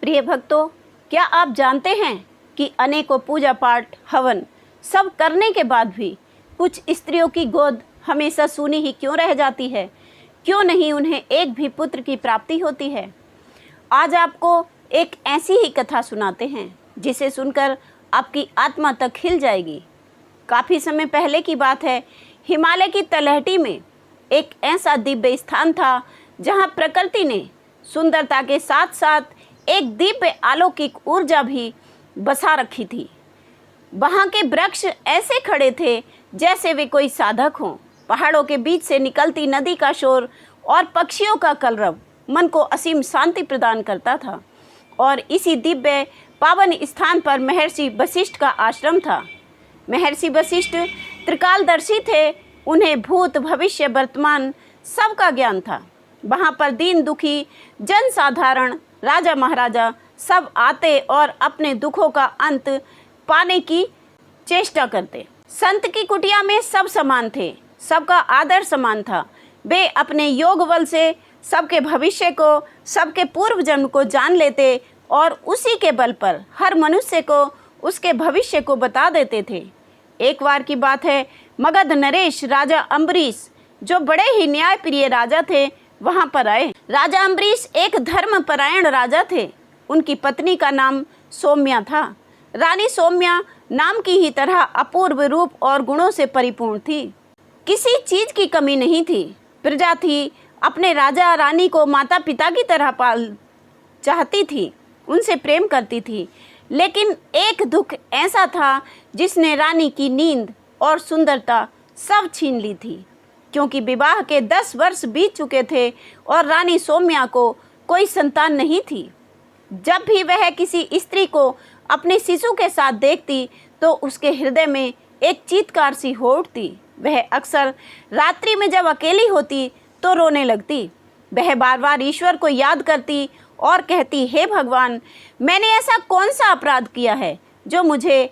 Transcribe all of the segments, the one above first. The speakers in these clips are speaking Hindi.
प्रिय भक्तों, क्या आप जानते हैं कि अनेकों पूजा पाठ हवन सब करने के बाद भी कुछ स्त्रियों की गोद हमेशा सूनी ही क्यों रह जाती है? क्यों नहीं उन्हें एक भी पुत्र की प्राप्ति होती है? आज आपको एक ऐसी ही कथा सुनाते हैं जिसे सुनकर आपकी आत्मा तक हिल जाएगी। काफ़ी समय पहले की बात है, हिमालय की तलहटी में एक ऐसा दिव्य स्थान था जहां प्रकृति ने सुंदरता के साथ साथ एक दिव्य अलौकिक ऊर्जा भी बसा रखी थी। वहाँ के वृक्ष ऐसे खड़े थे जैसे वे कोई साधक हों। पहाड़ों के बीच से निकलती नदी का शोर और पक्षियों का कलरव मन को असीम शांति प्रदान करता था। और इसी दिव्य पावन स्थान पर महर्षि वशिष्ठ का आश्रम था। महर्षि वशिष्ठ त्रिकालदर्शी थे। उन्हें भूत भविष्य वर्तमान सबका ज्ञान था। वहाँ पर दीन दुखी जन साधारण राजा महाराजा सब आते और अपने दुखों का अंत पाने की चेष्टा करते। संत की कुटिया में सब समान थे, सबका आदर समान था। वे अपने योग बल से सबके भविष्य को, सबके पूर्व जन्म को जान लेते और उसी के बल पर हर मनुष्य को उसके भविष्य को बता देते थे। एक बार की बात है, मगध नरेश राजा अम्बरीश, जो बड़े ही न्यायप्रिय राजा थे, वहां पर आए। राजा अम्बरीश एक धर्मपरायण राजा थे। उनकी पत्नी का नाम सौम्या था। रानी सौम्या नाम की ही तरह अपूर्व रूप और गुणों से परिपूर्ण थी। किसी चीज की कमी नहीं थी। प्रजा थी, अपने राजा रानी को माता पिता की तरह पाल चाहती थी, उनसे प्रेम करती थी। लेकिन एक दुख ऐसा था जिसने रानी की नींद और सुंदरता सब छीन ली थी। क्योंकि विवाह के 10 वर्ष बीत चुके थे और रानी सौम्या को कोई संतान नहीं थी। जब भी वह किसी स्त्री को अपने शिशु के साथ देखती तो उसके हृदय में एक चीत्कार सी हो उठती। वह अक्सर रात्रि में जब अकेली होती तो रोने लगती। वह बार बार ईश्वर को याद करती और कहती, हे भगवान, मैंने ऐसा कौन सा अपराध किया है जो मुझे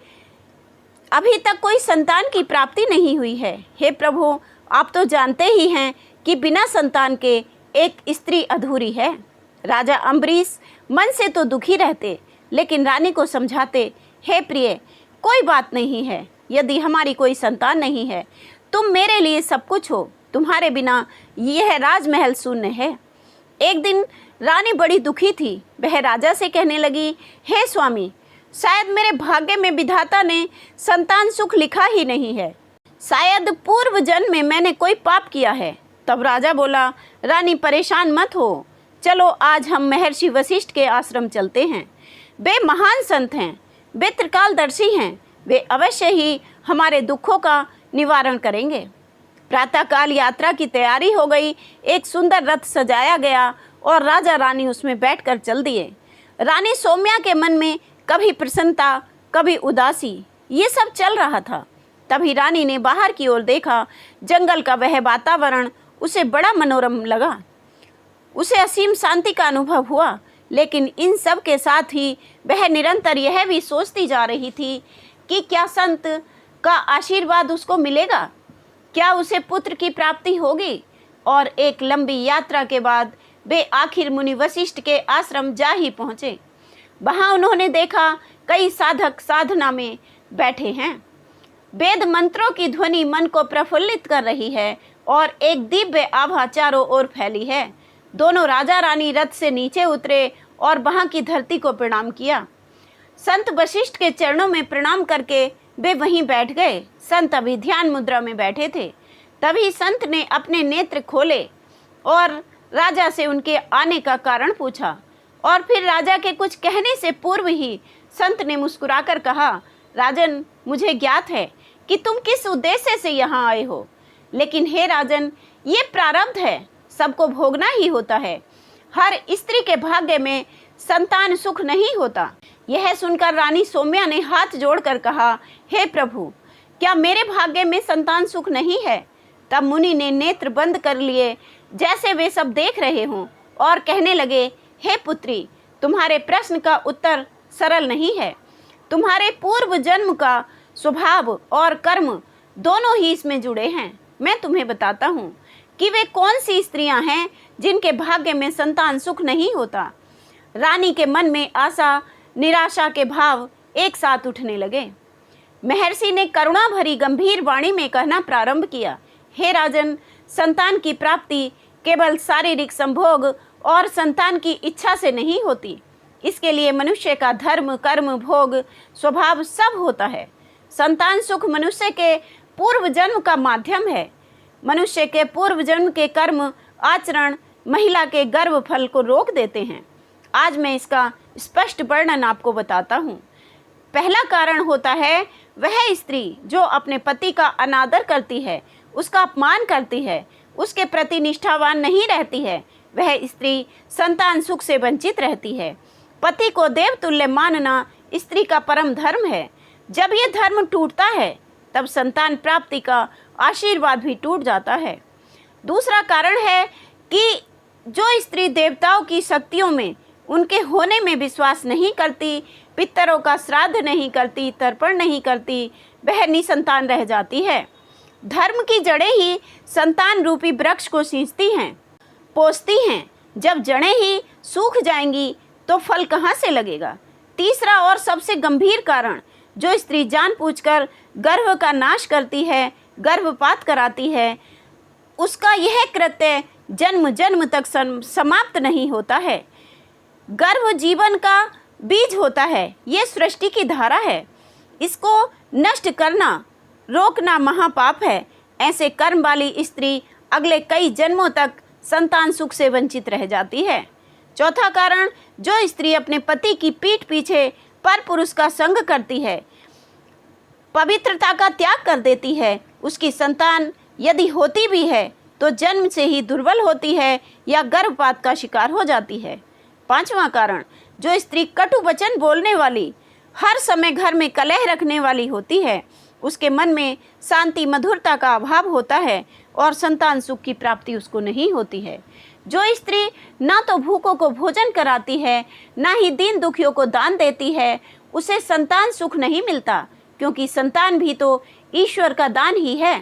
अभी तक कोई संतान की प्राप्ति नहीं हुई है? हे प्रभु, आप तो जानते ही हैं कि बिना संतान के एक स्त्री अधूरी है। राजा अम्बरीश मन से तो दुखी रहते, लेकिन रानी को समझाते, हे प्रिय, कोई बात नहीं है। यदि हमारी कोई संतान नहीं है, तुम मेरे लिए सब कुछ हो। तुम्हारे बिना यह राजमहल शून्य है। एक दिन रानी बड़ी दुखी थी। वह राजा से कहने लगी, हे स्वामी, शायद मेरे भाग्य में विधाता ने संतान सुख लिखा ही नहीं है। शायद पूर्व जन्म में मैंने कोई पाप किया है। तब राजा बोला, रानी परेशान मत हो, चलो आज हम महर्षि वशिष्ठ के आश्रम चलते हैं। वे महान संत हैं, वे त्रिकालदर्शी हैं, वे अवश्य ही हमारे दुखों का निवारण करेंगे। प्रातःकाल यात्रा की तैयारी हो गई। एक सुंदर रथ सजाया गया और राजा रानी उसमें बैठकर चल दिए। रानी सौम्या के मन में कभी प्रसन्नता, कभी उदासी, ये सब चल रहा था। तभी रानी ने बाहर की ओर देखा। जंगल का वह वातावरण उसे बड़ा मनोरम लगा। उसे असीम शांति का अनुभव हुआ। लेकिन इन सब के साथ ही वह निरंतर यह भी सोचती जा रही थी कि क्या संत का आशीर्वाद उसको मिलेगा, क्या उसे पुत्र की प्राप्ति होगी। और एक लंबी यात्रा के बाद वे आखिर मुनि वशिष्ठ के आश्रम जा ही पहुँचे। वहाँ उन्होंने देखा कई साधक साधना में बैठे हैं। वेद मंत्रों की ध्वनि मन को प्रफुल्लित कर रही है और एक दिव्य आभा चारों ओर फैली है। दोनों राजा रानी रथ से नीचे उतरे और वहाँ की धरती को प्रणाम किया। संत वशिष्ठ के चरणों में प्रणाम करके वे वहीं बैठ गए। संत अभी ध्यान मुद्रा में बैठे थे। तभी संत ने अपने नेत्र खोले और राजा से उनके आने का कारण पूछा। और फिर राजा के कुछ कहने से पूर्व ही संत ने मुस्कुराकर कहा, राजन, मुझे ज्ञात है कि तुम किस उद्देश्य से यहाँ आए हो। लेकिन हे राजन, ये प्रारब्ध है, सबको भोगना ही होता है। हर स्त्री के भाग्य में संतान सुख नहीं होता। यह सुनकर रानी सौम्या ने हाथ जोड़कर कहा, हे प्रभु, क्या मेरे भाग्य में संतान सुख नहीं है? तब मुनि ने नेत्र बंद कर लिए जैसे वे सब देख रहे हों और कहने लगे, हे पुत्री, तुम्हारे प्रश्न का उत्तर सरल नहीं है। तुम्हारे पूर्व जन्म का स्वभाव और कर्म दोनों ही इसमें जुड़े हैं। मैं तुम्हें बताता हूँ कि वे कौन सी स्त्रियां हैं जिनके भाग्य में संतान सुख नहीं होता। रानी के मन में आशा निराशा के भाव एक साथ उठने लगे। महर्षि ने करुणा भरी गंभीर वाणी में कहना प्रारंभ किया, हे राजन, संतान की प्राप्ति केवल शारीरिक संभोग और संतान की इच्छा से नहीं होती। इसके लिए मनुष्य का धर्म, कर्म, भोग, स्वभाव सब होता है। संतान सुख मनुष्य के पूर्व जन्म का माध्यम है। मनुष्य के पूर्व जन्म के कर्म आचरण महिला के गर्भ फल को रोक देते हैं। आज मैं इसका स्पष्ट वर्णन आपको बताता हूँ। पहला कारण होता है वह स्त्री जो अपने पति का अनादर करती है, उसका अपमान करती है, उसके प्रति निष्ठावान नहीं रहती है। वह स्त्री संतान सुख से वंचित रहती है। पति को देवतुल्य मानना स्त्री का परम धर्म है। जब ये धर्म टूटता है तब संतान प्राप्ति का आशीर्वाद भी टूट जाता है। दूसरा कारण है कि जो स्त्री देवताओं की शक्तियों में, उनके होने में विश्वास नहीं करती, पितरों का श्राद्ध नहीं करती, तर्पण नहीं करती, वह निसंतान रह जाती है। धर्म की जड़ें ही संतान रूपी वृक्ष को सींचती हैं, पोसती हैं। जब जड़ें ही सूख जाएंगी तो फल कहाँ से लगेगा। तीसरा और सबसे गंभीर कारण, जो स्त्री जानबूझकर गर्भ का नाश करती है, गर्भपात कराती है, उसका यह कृत्य जन्म जन्म तक समाप्त नहीं होता है। गर्भ जीवन का बीज होता है, ये सृष्टि की धारा है। इसको नष्ट करना, रोकना महापाप है। ऐसे कर्म वाली स्त्री अगले कई जन्मों तक संतान सुख से वंचित रह जाती है। चौथा कारण, जो स्त्री अपने पति की पीठ पीछे पर पुरुष का संग करती है, पवित्रता का त्याग कर देती है, उसकी संतान यदि होती भी है तो जन्म से ही दुर्बल होती है या गर्भपात का शिकार हो जाती है। पांचवा कारण, जो स्त्री कटु वचन बोलने वाली, हर समय घर में कलह रखने वाली होती है, उसके मन में शांति मधुरता का अभाव होता है और संतान सुख की प्राप्ति उसको नहीं होती है। जो स्त्री ना तो भूखों को भोजन कराती है, ना ही दीन दुखियों को दान देती है, उसे संतान सुख नहीं मिलता, क्योंकि संतान भी तो ईश्वर का दान ही है।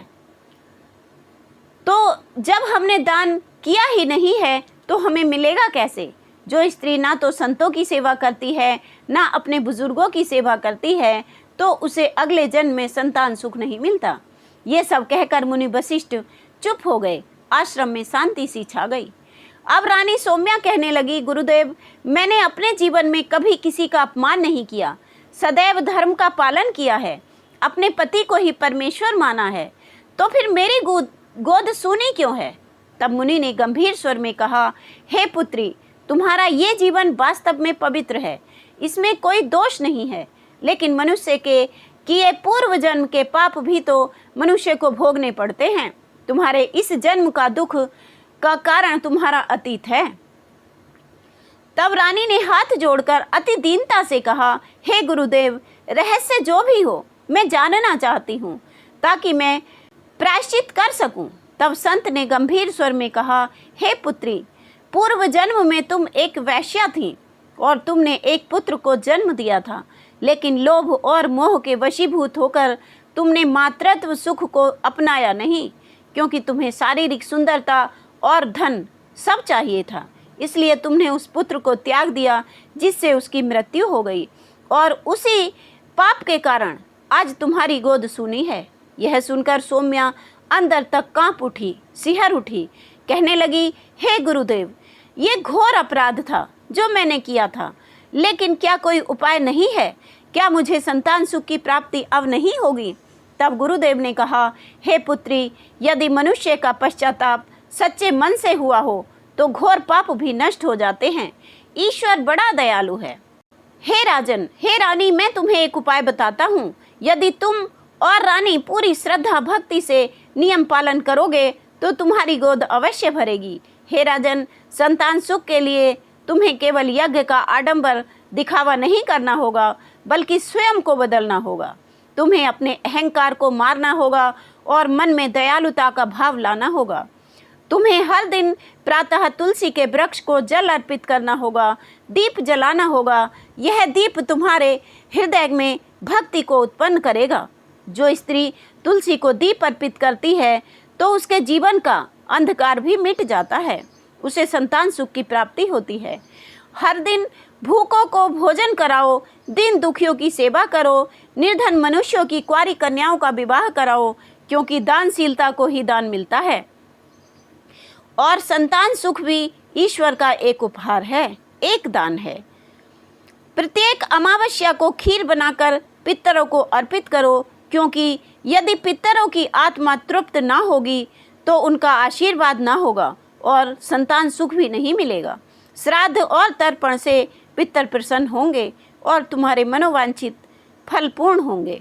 तो जब हमने दान किया ही नहीं है तो हमें मिलेगा कैसे। जो स्त्री ना तो संतों की सेवा करती है, ना अपने बुजुर्गों की सेवा करती है, तो उसे अगले जन्म में संतान सुख नहीं मिलता। ये सब कहकर मुनि वशिष्ठ चुप हो गए। आश्रम में शांति सी छा गई। अब रानी सौम्या कहने लगी, गुरुदेव, मैंने अपने जीवन में कभी किसी का अपमान नहीं किया, सदैव धर्म का पालन किया है, अपने पति को ही परमेश्वर माना है, तो फिर मेरी गोद सूनी क्यों है। तब मुनि ने गंभीर स्वर में कहा, हे पुत्री, तुम्हारा ये जीवन वास्तव में पवित्र है, इसमें कोई दोष नहीं है, लेकिन मनुष्य के किए पूर्व जन्म के पाप भी तो मनुष्य को भोगने पड़ते हैं। तुम्हारे इस जन्म का दुख का कारण तुम्हारा अतीत है। तब रानी ने हाथ जोड़कर अति दीनता से कहा, हे गुरुदेव, रहस्य जो भी हो मैं जानना चाहती हूँ, ताकि मैं प्रायश्चित कर सकूं। तब संत ने गंभीर स्वर में कहा, हे पुत्री, पूर्व जन्म में तुम एक वैश्या थी और तुमने एक पुत्र को जन्म दिया था, लेकिन लोभ और मोह के वशीभूत होकर तुमने मातृत्व सुख को अपनाया नहीं, क्योंकि तुम्हें शारीरिक सुंदरता और धन सब चाहिए था। इसलिए तुमने उस पुत्र को त्याग दिया, जिससे उसकी मृत्यु हो गई, और उसी पाप के कारण आज तुम्हारी गोद सूनी है। यह सुनकर सौम्या अंदर तक कांप उठी, सिहर उठी, कहने लगी, हे गुरुदेव, ये घोर अपराध था जो मैंने किया था, लेकिन क्या कोई उपाय नहीं है? क्या मुझे संतान सुख की प्राप्ति अब नहीं होगी? तब गुरुदेव ने कहा, हे पुत्री, यदि मनुष्य का पश्चाताप सच्चे मन से हुआ हो तो घोर पाप भी नष्ट हो जाते हैं। ईश्वर बड़ा दयालु है। हे राजन, हे रानी, मैं तुम्हें एक उपाय बताता हूँ। यदि तुम और रानी पूरी श्रद्धा भक्ति से नियम पालन करोगे तो तुम्हारी गोद अवश्य भरेगी। हे राजन, संतान सुख के लिए तुम्हें केवल यज्ञ का आडंबर दिखावा नहीं करना होगा, बल्कि स्वयं को बदलना होगा। तुम्हें अपने अहंकार को मारना होगा और मन में दयालुता का भाव लाना होगा। तुम्हें हर दिन प्रातः तुलसी के वृक्ष को जल अर्पित करना होगा, दीप जलाना होगा। यह दीप तुम्हारे हृदय में भक्ति को उत्पन्न करेगा। जो स्त्री तुलसी को दीप अर्पित करती है तो उसके जीवन का अंधकार भी मिट जाता है, उसे संतान सुख की प्राप्ति होती है। हर दिन भूखों को भोजन कराओ, दीन दुखियों की सेवा करो, निर्धन मनुष्यों की कुंवारी कन्याओं का विवाह कराओ, क्योंकि दानशीलता को ही दान मिलता है और संतान सुख भी ईश्वर का एक उपहार है, एक दान है। प्रत्येक अमावस्या को खीर बनाकर पितरों को अर्पित करो, क्योंकि यदि पितरों की आत्मा तृप्त ना होगी तो उनका आशीर्वाद ना होगा और संतान सुख भी नहीं मिलेगा। श्राद्ध और तर्पण से पितर प्रसन्न होंगे और तुम्हारे मनोवांछित फल पूर्ण होंगे।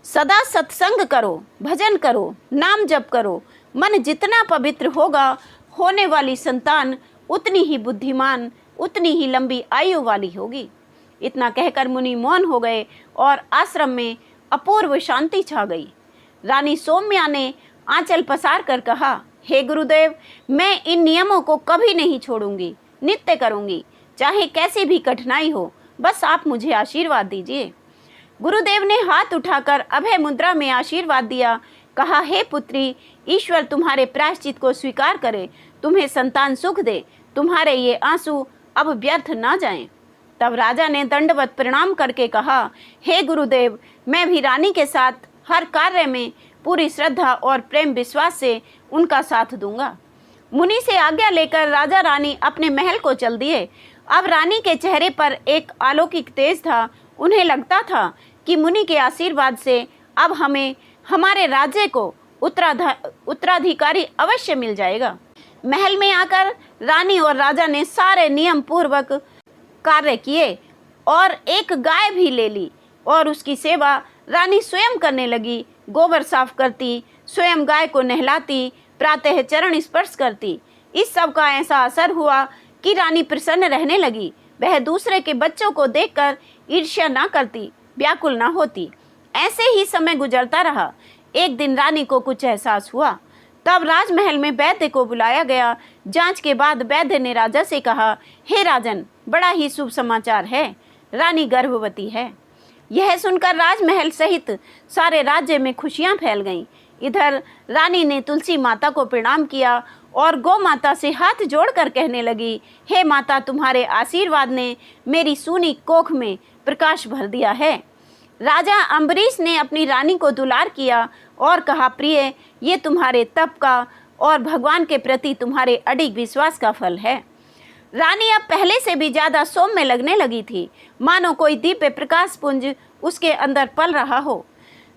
सदा सत्संग करो, भजन करो, नाम जप करो। मन जितना पवित्र होगा, होने वाली संतान उतनी ही बुद्धिमान, उतनी ही लंबी आयु वाली होगी। इतना कहकर मुनि मौन हो गए और आश्रम में अपूर्व शांति छा गई। रानी सौम्या ने आंचल पसार कर कहा, हे गुरुदेव, मैं इन नियमों को कभी नहीं छोड़ूंगी, नित्य करूंगी, चाहे कैसी भी कठिनाई हो, बस आप मुझे आशीर्वाद दीजिए। गुरुदेव ने हाथ उठाकर अभय मुद्रा में आशीर्वाद दिया। कहा, हे पुत्री, ईश्वर तुम्हारे प्रायश्चित को स्वीकार करे, तुम्हें संतान सुख दे, तुम्हारे ये आंसू अब व्यर्थ ना जाएं। तब राजा ने दंडवत प्रणाम करके कहा, हे गुरुदेव, मैं भी रानी के साथ हर कार्य में पूरी श्रद्धा और प्रेम विश्वास से उनका साथ दूंगा। मुनि से आज्ञा लेकर राजा रानी अपने महल को चल दिए। अब रानी के चेहरे पर एक अलौकिक तेज था। उन्हें लगता था कि मुनि के आशीर्वाद से अब हमें हमारे राज्य को उत्तराधिकारी अवश्य मिल जाएगा। महल में आकर रानी और राजा ने सारे नियम पूर्वक कार्य किए और एक गाय भी ले ली और उसकी सेवा रानी स्वयं करने लगी। गोबर साफ करती, स्वयं गाय को नहलाती, प्रातः चरण स्पर्श करती। इस सब का ऐसा असर हुआ कि रानी प्रसन्न रहने लगी। वह दूसरे के बच्चों को देखकर ईर्ष्या ना करती, व्याकुल ना होती। ऐसे ही समय गुजरता रहा। एक दिन रानी को कुछ एहसास हुआ। तब राजमहल में वैद्य को बुलाया गया। जांच के बाद वैद्य ने राजा से कहा, हे राजन, बड़ा ही शुभ समाचार है, रानी गर्भवती है। यह सुनकर राजमहल सहित सारे राज्य में खुशियां फैल गईं। इधर रानी ने तुलसी माता को प्रणाम किया और गौ माता से हाथ जोड़कर कहने लगी, हे माता, तुम्हारे आशीर्वाद ने मेरी सूनी कोख में प्रकाश भर दिया है। राजा अम्बरीश ने अपनी रानी को दुलार किया और कहा, प्रिय, ये तुम्हारे तप का और भगवान के प्रति तुम्हारे अडिग विश्वास का फल है। रानी अब पहले से भी ज़्यादा सौम्य लगने लगी थी, मानो कोई दिव्य प्रकाश पुंज उसके अंदर पल रहा हो।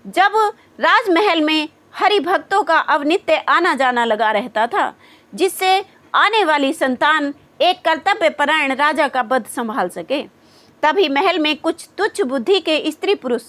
जब राजमहल में हरि भक्तों का अब नित्य आना जाना लगा रहता था, जिससे आने वाली संतान एक कर्तव्यपरायण राजा का पद संभाल सके। तभी महल में कुछ तुच्छ बुद्धि के स्त्री पुरुष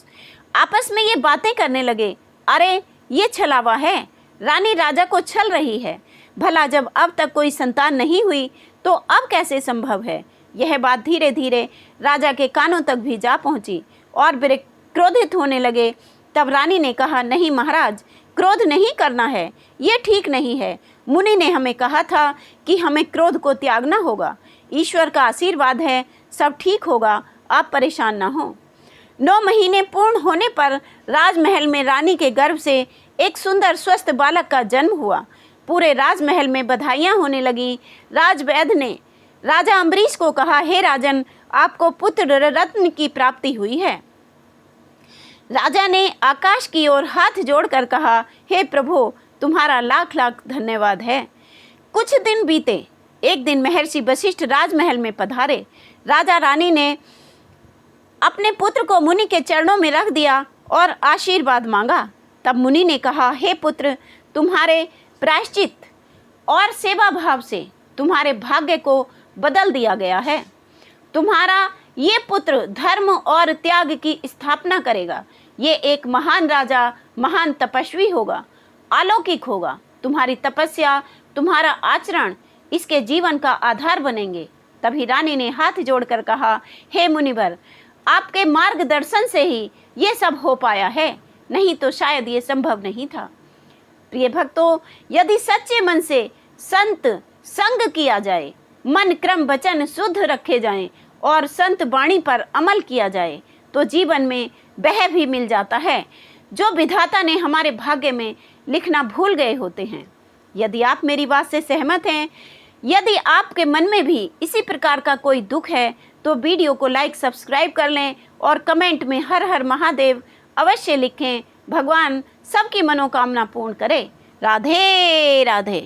आपस में ये बातें करने लगे, अरे ये छलावा है, रानी राजा को छल रही है। भला जब अब तक कोई संतान नहीं हुई तो अब कैसे संभव है। यह बात धीरे धीरे राजा के कानों तक भी जा पहुंची और वे क्रोधित होने लगे। तब रानी ने कहा, नहीं महाराज, क्रोध नहीं करना है, ये ठीक नहीं है। मुनि ने हमें कहा था कि हमें क्रोध को त्यागना होगा। ईश्वर का आशीर्वाद है, सब ठीक होगा, आप परेशान ना हो। 9 महीने पूर्ण होने पर राजमहल में रानी के गर्भ से एक सुंदर स्वस्थ बालक का जन्म हुआ। पूरे राजमहल में बधाइयाँ होने लगी। राजवैद्य ने राजा अम्बरीश को कहा, हे राजन, आपको पुत्र रत्न की प्राप्ति हुई है। राजा ने आकाश की ओर हाथ जोड़कर कहा, हे प्रभु, तुम्हारा लाख लाख धन्यवाद है। कुछ दिन बीते। एक दिन महर्षि वशिष्ठ राजमहल में पधारे। राजा रानी ने अपने पुत्र को मुनि के चरणों में रख दिया और आशीर्वाद मांगा। तब मुनि ने कहा, हे पुत्र, तुम्हारे प्रायश्चित और सेवा भाव से तुम्हारे भाग्य को बदल दिया गया है। तुम्हारा ये पुत्र धर्म और त्याग की स्थापना करेगा। ये एक महान राजा, महान तपस्वी होगा, अलौकिक होगा। तुम्हारी तपस्या, तुम्हारा आचरण इसके जीवन का आधार बनेंगे। तभी रानी ने हाथ जोड़कर कहा, हे मुनिवर, आपके मार्गदर्शन से ही ये सब हो पाया है, नहीं तो शायद ये संभव नहीं था। प्रिय भक्तों, यदि सच्चे मन से संत संग किया जाए, मन क्रम वचन शुद्ध रखे जाएं और संत वाणी पर अमल किया जाए, तो जीवन में वह भी मिल जाता है जो विधाता ने हमारे भाग्य में लिखना भूल गए होते हैं। यदि आप मेरी बात से सहमत हैं यदि आपके मन में भी इसी प्रकार का कोई दुख है तो वीडियो को लाइक सब्सक्राइब कर लें और कमेंट में हर हर महादेव अवश्य लिखें। भगवान सबकी मनोकामना पूर्ण करे। राधे राधे।